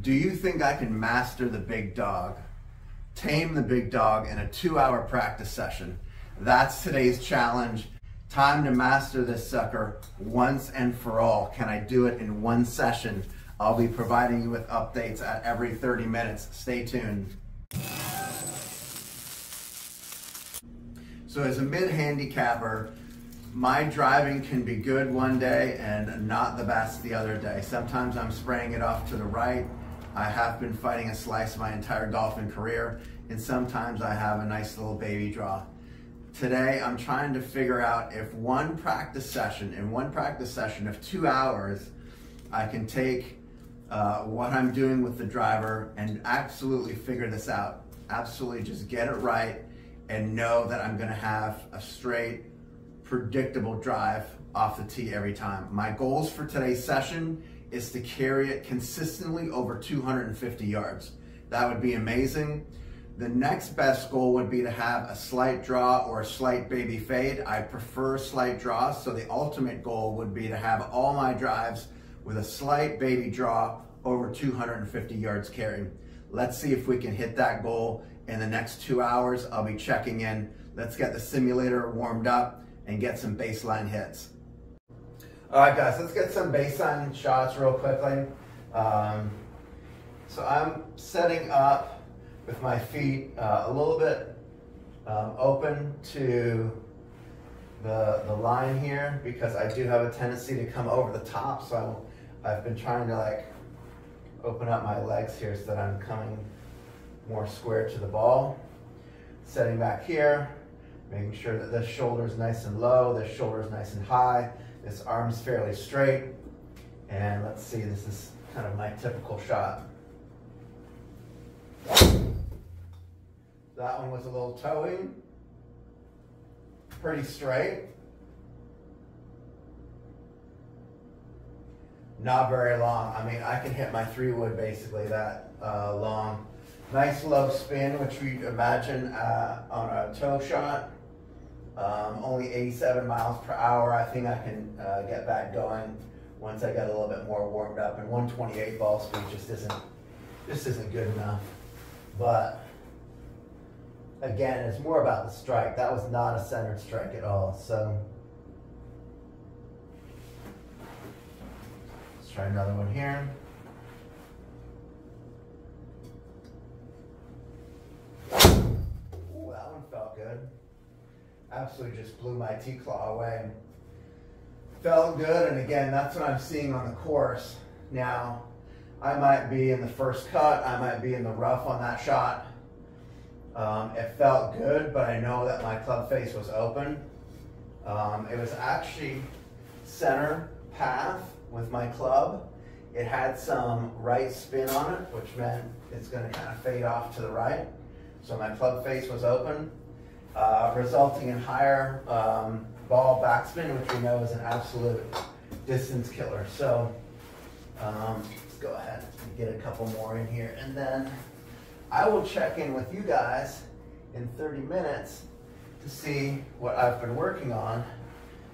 Do you think I can master the big dog? Tame the big dog in a 2-hour practice session? That's today's challenge. Time to master this sucker once and for all. Can I do it in one session? I'll be providing you with updates at every 30 minutes. Stay tuned. So as a mid-handicapper, my driving can be good one day and not the best the other day. Sometimes I'm spraying it off to the right. I have been fighting a slice my entire golfing career, and sometimes I have a nice little baby draw. Today, I'm trying to figure out if in one practice session of 2 hours, I can take what I'm doing with the driver and absolutely figure this out. Absolutely just get it right and know that I'm gonna have a straight, predictable drive off the tee every time. My goals for today's session is to carry it consistently over 250 yards. That would be amazing. The next best goal would be to have a slight draw or a slight baby fade. I prefer slight draws, so the ultimate goal would be to have all my drives with a slight baby draw over 250 yards carry. Let's see if we can hit that goal in the next 2 hours. I'll be checking in. Let's get the simulator warmed up and get some baseline hits. All right, guys, let's get some baseline shots real quickly. So I'm setting up with my feet a little bit open to the line here because I do have a tendency to come over the top. So I've been trying to open up my legs here so that I'm coming more square to the ball. Setting back here, making sure that this shoulder is nice and low, this shoulder is nice and high. This arm's fairly straight, and let's see, this is kind of my typical shot. That one was a little towing, pretty straight. Not very long. I mean, I can hit my 3-wood basically that long. Nice low spin, which we imagine on a toe shot. Only 87 miles per hour. I think I can get back going once I get a little bit more warmed up. And 128 ball speed just isn't good enough. But again, it's more about the strike. That was not a centered strike at all. So let's try another one here. Ooh, that one felt good. Absolutely just blew my T-claw away. Felt good, and again, that's what I'm seeing on the course. Now, I might be in the first cut, I might be in the rough on that shot. It felt good, but I know that my club face was open. It was actually center path with my club. It had some right spin on it, which meant it's going to kind of fade off to the right. So my club face was open. Resulting in higher ball backspin, which we know is an absolute distance killer. So let's go ahead and get a couple more in here, and then I will check in with you guys in 30 minutes to see what I've been working on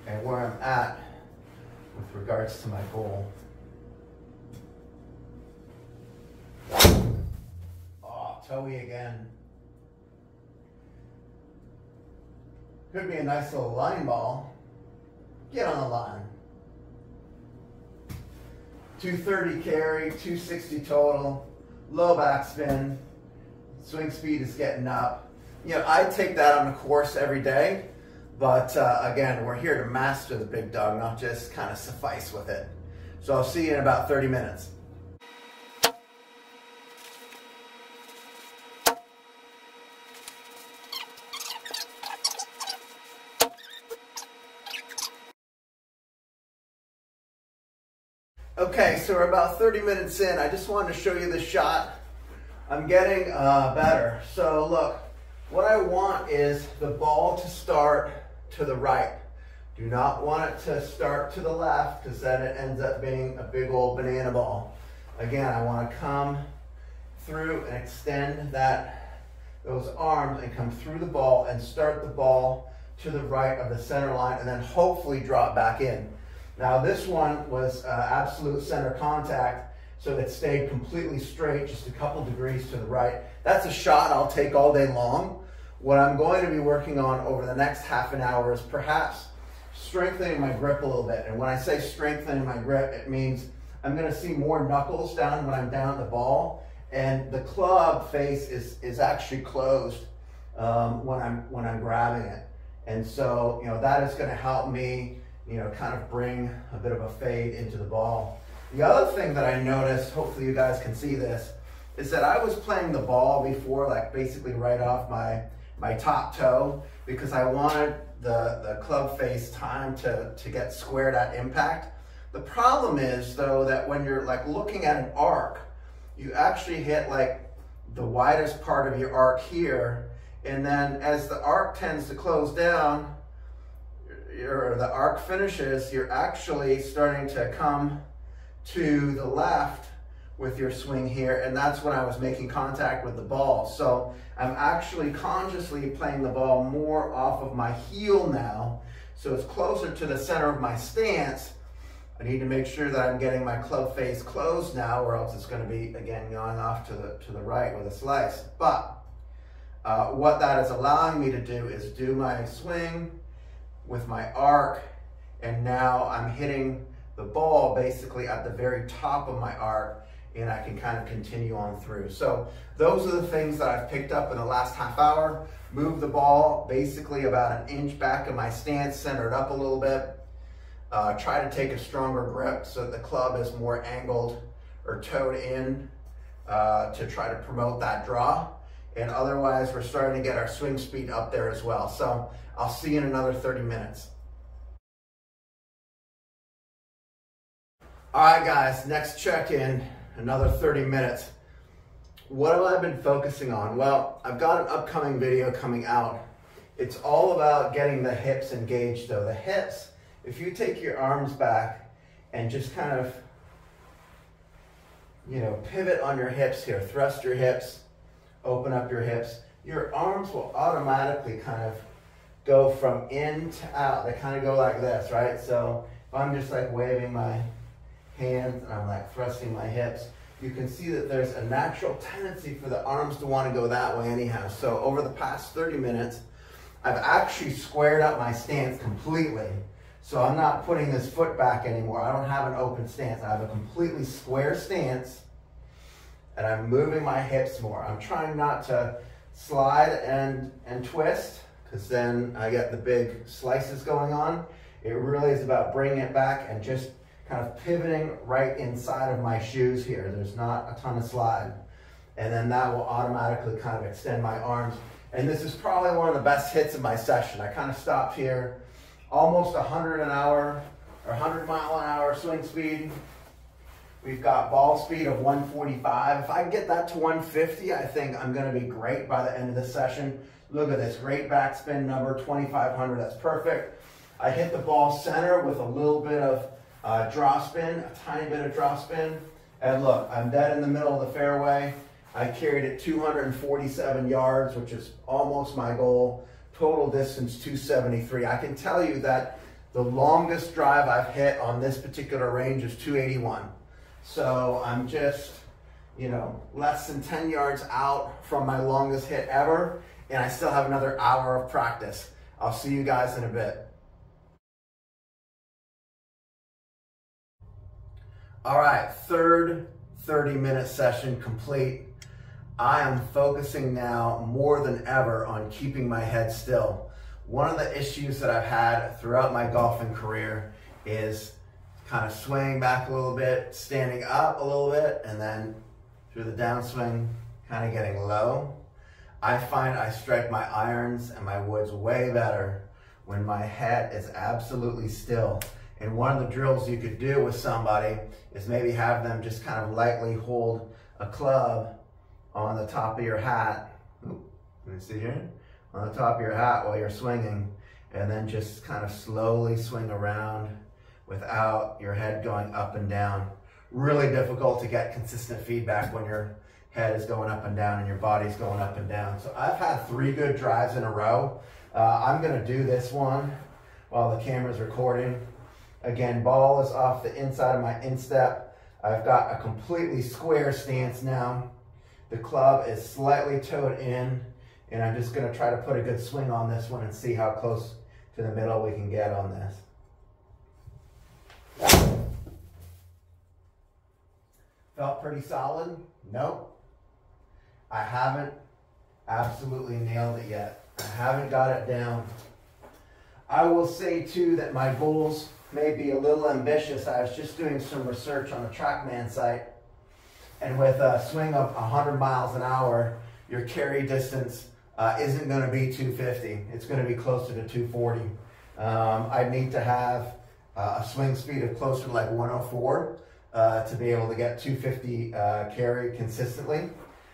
and where I'm at with regards to my goal. Oh, toey again. Could be a nice little line ball. Get on the line. 230 carry, 260 total, low backspin, swing speed is getting up. You know, I take that on the course every day, but again, we're here to master the big dog, not just kind of suffice with it. So I'll see you in about 30 minutes. Okay, so we're about 30 minutes in. I just wanted to show you this shot. I'm getting better. So look, what I want is the ball to start to the right. Do not want it to start to the left because then it ends up being a big old banana ball. Again, I want to come through and extend those arms and come through the ball and start the ball to the right of the center line and then hopefully drop back in. Now this one was absolute center contact so it stayed completely straight, just a couple degrees to the right. That's a shot I'll take all day long. What I'm going to be working on over the next half an hour is perhaps strengthening my grip a little bit. And when I say strengthening my grip, it means I'm going to see more knuckles down when I'm down the ball, and the club face is actually closed when I'm grabbing it. And so, that is going to help me, kind of bring a bit of a fade into the ball. The other thing that I noticed, hopefully you guys can see this, is that I was playing the ball before, like basically right off my top toe, because I wanted the club face time to get squared at impact. The problem is, though, that when you're like looking at an arc, you actually hit like the widest part of your arc here, and then as the arc tends to close down, or the arc finishes, you're actually starting to come to the left with your swing here, and that's when I was making contact with the ball. So I'm actually consciously playing the ball more off of my heel now, so it's closer to the center of my stance. I need to make sure that I'm getting my club face closed now, or else it's going to be, again, going off to the right with a slice. But what that is allowing me to do is do my swing with my arc, and now I'm hitting the ball basically at the very top of my arc, and I can kind of continue on through. So those are the things that I've picked up in the last half hour. Move the ball basically about an inch back in my stance, center it up a little bit. Try to take a stronger grip so that the club is more angled or toed in to try to promote that draw. And otherwise, we're starting to get our swing speed up there as well. So I'll see you in another 30 minutes. All right, guys, next check-in, another 30 minutes. What have I been focusing on? Well, I've got an upcoming video coming out. It's all about getting the hips engaged, though. The hips, if you take your arms back and just kind of, pivot on your hips here, thrust your hips, open up your hips, your arms will automatically kind of go from in to out. They kind of go like this, right? So if I'm just like waving my hands and I'm like thrusting my hips, you can see that there's a natural tendency for the arms to want to go that way anyhow. So over the past 30 minutes, I've actually squared up my stance completely. So I'm not putting this foot back anymore. I don't have an open stance. I have a completely square stance, and I'm moving my hips more. I'm trying not to slide and twist, because then I get the big slices going on. It really is about bringing it back and just kind of pivoting right inside of my shoes here. There's not a ton of slide. And then that will automatically kind of extend my arms. And this is probably one of the best hits of my session. I kind of stopped here, almost 100 an hour or 100 mile an hour swing speed. We've got ball speed of 145. If I can get that to 150, I think I'm going to be great by the end of this session. Look at this great backspin number, 2,500. That's perfect. I hit the ball center with a little bit of draw spin, a tiny bit of draw spin. And look, I'm dead in the middle of the fairway. I carried it 247 yards, which is almost my goal. Total distance 273. I can tell you that the longest drive I've hit on this particular range is 281. So I'm just, less than 10 yards out from my longest hit ever, and I still have another hour of practice. I'll see you guys in a bit. All right, third 30-minute session complete. I am focusing now more than ever on keeping my head still. One of the issues that I've had throughout my golfing career is kind of swaying back a little bit, standing up a little bit, and then through the downswing, kind of getting low. I find I strike my irons and my woods way better when my head is absolutely still. And one of the drills you could do with somebody is maybe have them just kind of lightly hold a club on the top of your hat. Let me see here. On the top of your hat while you're swinging, and then just kind of slowly swing around without your head going up and down. Really difficult to get consistent feedback when your head is going up and down and your body's going up and down. So I've had 3 good drives in a row. I'm gonna do this one while the camera's recording. Again, ball is off the inside of my instep. I've got a completely square stance now. The club is slightly toed in, and I'm just going to try to put a good swing on this one and see how close to the middle we can get on this. Felt pretty solid? Nope. I haven't absolutely nailed it yet. I haven't got it down. I will say too that my goals may be a little ambitious. I was just doing some research on the TrackMan site, and with a swing of 100 miles an hour, your carry distance isn't going to be 250. It's going to be closer to 240. I'd need to have a swing speed of closer to like 104 to be able to get 250 carry consistently.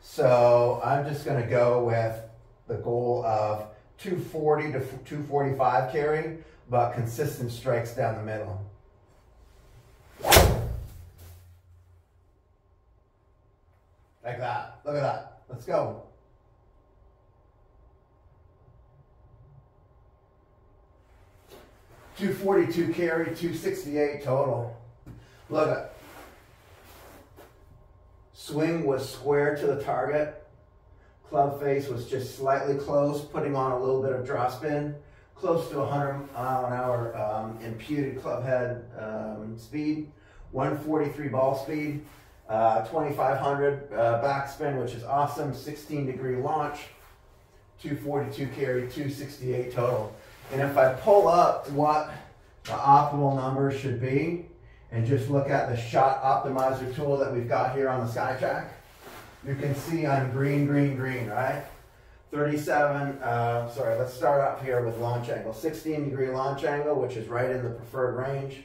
So I'm just going to go with the goal of 240 to 245 carry, but consistent strikes down the middle. Like that. Look at that. Let's go. $242 carry, $268 total. Look at it. Swing was square to the target. Club face was just slightly close, putting on a little bit of draw spin. Close to 100 mile an hour imputed club head speed. 143 ball speed. 2,500 backspin, which is awesome. 16-degree launch. 242 carry, 268 total. And if I pull up what the optimal number should be, and just look at the shot optimizer tool that we've got here on the SkyTrack, you can see I'm green, green, green, right? 37, sorry, let's start up here with launch angle. 16-degree launch angle, which is right in the preferred range.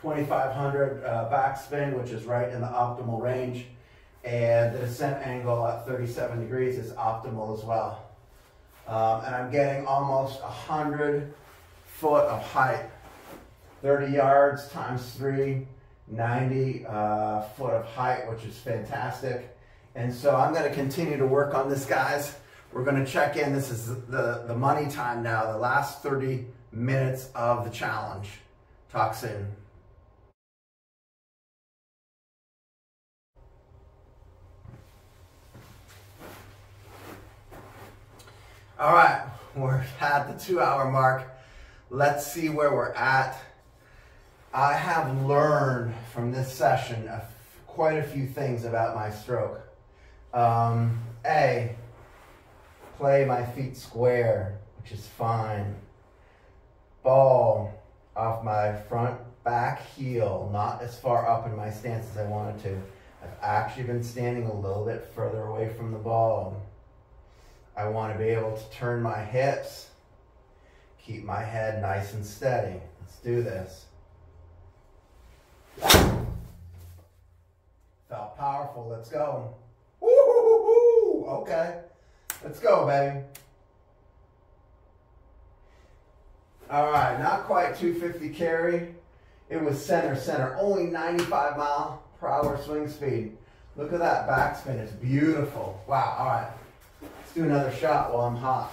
2,500 backspin, which is right in the optimal range. And the descent angle at 37 degrees is optimal as well. And I'm getting almost 100 foot of height. 30 yards times 3, 90 foot of height, which is fantastic. And so I'm going to continue to work on this, guys. We're going to check in. This is the money time now, the last 30 minutes of the challenge. Talk soon. All right, we're at the 2-hour mark. Let's see where we're at. I have learned from this session quite a few things about my stroke. A, play my feet square, which is fine. Ball off my front back heel, not as far up in my stance as I wanted to. I've actually been standing a little bit further away from the ball. I want to be able to turn my hips, keep my head nice and steady. Let's do this. Felt powerful. Let's go. Woo-hoo-hoo-hoo. Okay. Let's go, baby. All right. Not quite 250 carry. It was center. Only 95 mile per hour swing speed. Look at that backspin. It's beautiful. Wow. All right. Let's do another shot while I'm hot.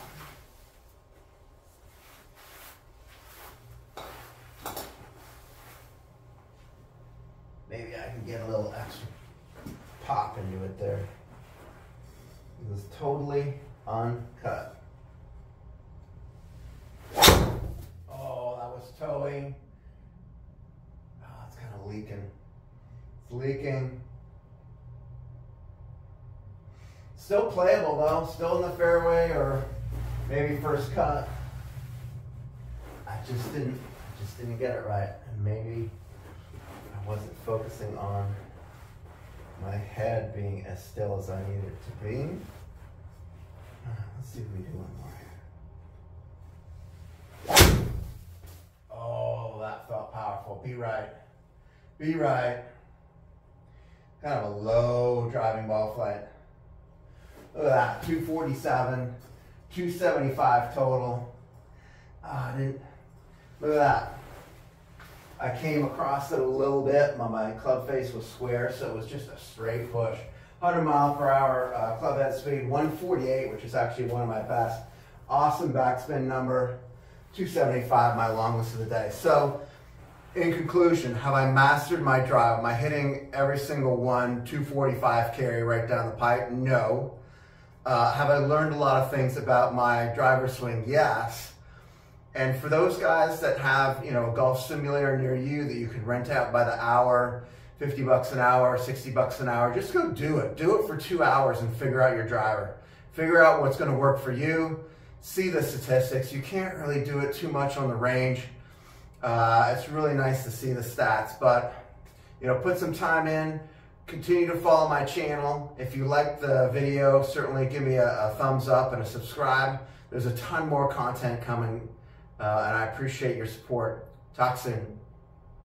Maybe I can get a little extra pop into it there. It was totally uncut. Oh, that was towing. Oh, it's kind of leaking. It's leaking. Still playable though, still in the fairway or maybe first cut. I just didn't get it right. And maybe I wasn't focusing on my head being as still as I needed it to be. Let's see if we do one more. Oh, that felt powerful. Be right. Be right. Kind of a low driving ball flight. Look at that, 247, 275 total. Look at that. I came across it a little bit. My club face was square, so it was just a straight push. 100 mile per hour club head speed, 148, which is actually one of my best. Awesome backspin number, 275, my longest of the day. So In conclusion, have I mastered my drive? Am I hitting every single one, 245 carry right down the pipe? No. Have I learned a lot of things about my driver swing? Yes. And for those guys that have, you know, a golf simulator near you that you can rent out by the hour, 50 bucks an hour, 60 bucks an hour, just go do it. Do it for 2 hours and figure out your driver. Figure out what's going to work for you. See the statistics. You can't really do it too much on the range. It's really nice to see the stats, but, you know, put some time in. Continue to follow my channel. If you like the video, certainly give me a thumbs up and a subscribe. There's a ton more content coming, and I appreciate your support. Talk soon.